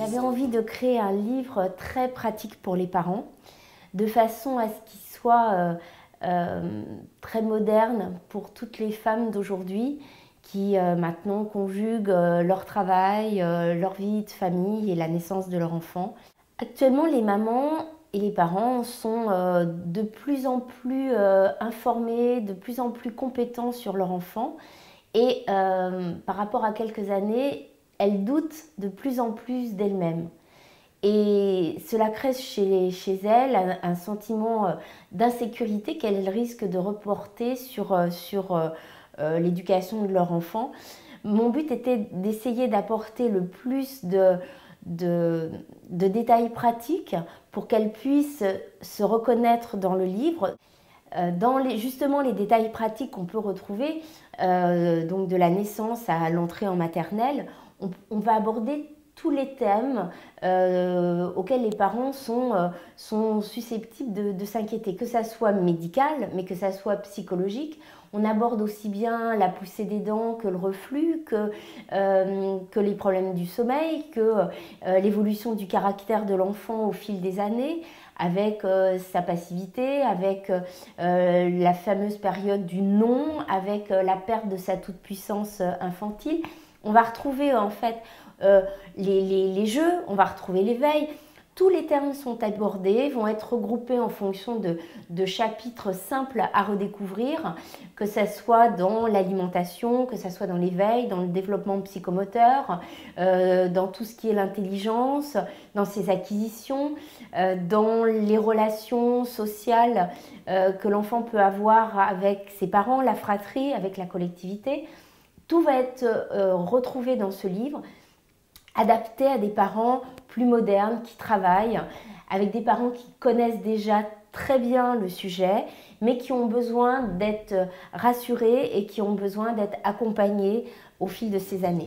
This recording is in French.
J'avais envie de créer un livre très pratique pour les parents, de façon à ce qu'il soit très moderne pour toutes les femmes d'aujourd'hui qui maintenant conjuguent leur travail, leur vie de famille et la naissance de leur enfant. Actuellement, les mamans et les parents sont de plus en plus informés, de plus en plus compétents sur leur enfant et par rapport à quelques années, elles doutent de plus en plus d'elles-mêmes. Et cela crée chez elles un sentiment d'insécurité qu'elles risquent de reporter sur l'éducation de leur enfant. Mon but était d'essayer d'apporter le plus de détails pratiques pour qu'elles puissent se reconnaître dans le livre. Justement les détails pratiques qu'on peut retrouver, donc de la naissance à l'entrée en maternelle, on va aborder tous les thèmes auxquels les parents sont susceptibles de s'inquiéter, que ça soit médical, mais que ça soit psychologique. On aborde aussi bien la poussée des dents que le reflux, que les problèmes du sommeil, que l'évolution du caractère de l'enfant au fil des années, avec sa passivité, avec la fameuse période du non, avec la perte de sa toute-puissance infantile. On va retrouver en fait les jeux, on va retrouver l'éveil. Tous les termes sont abordés, vont être regroupés en fonction de chapitres simples à redécouvrir, que ce soit dans l'alimentation, que ce soit dans l'éveil, dans le développement psychomoteur, dans tout ce qui est l'intelligence, dans ses acquisitions, dans les relations sociales que l'enfant peut avoir avec ses parents, la fratrie, avec la collectivité. Tout va être retrouvé dans ce livre, adapté à des parents plus modernes qui travaillent, avec des parents qui connaissent déjà très bien le sujet, mais qui ont besoin d'être rassurés et qui ont besoin d'être accompagnés au fil de ces années.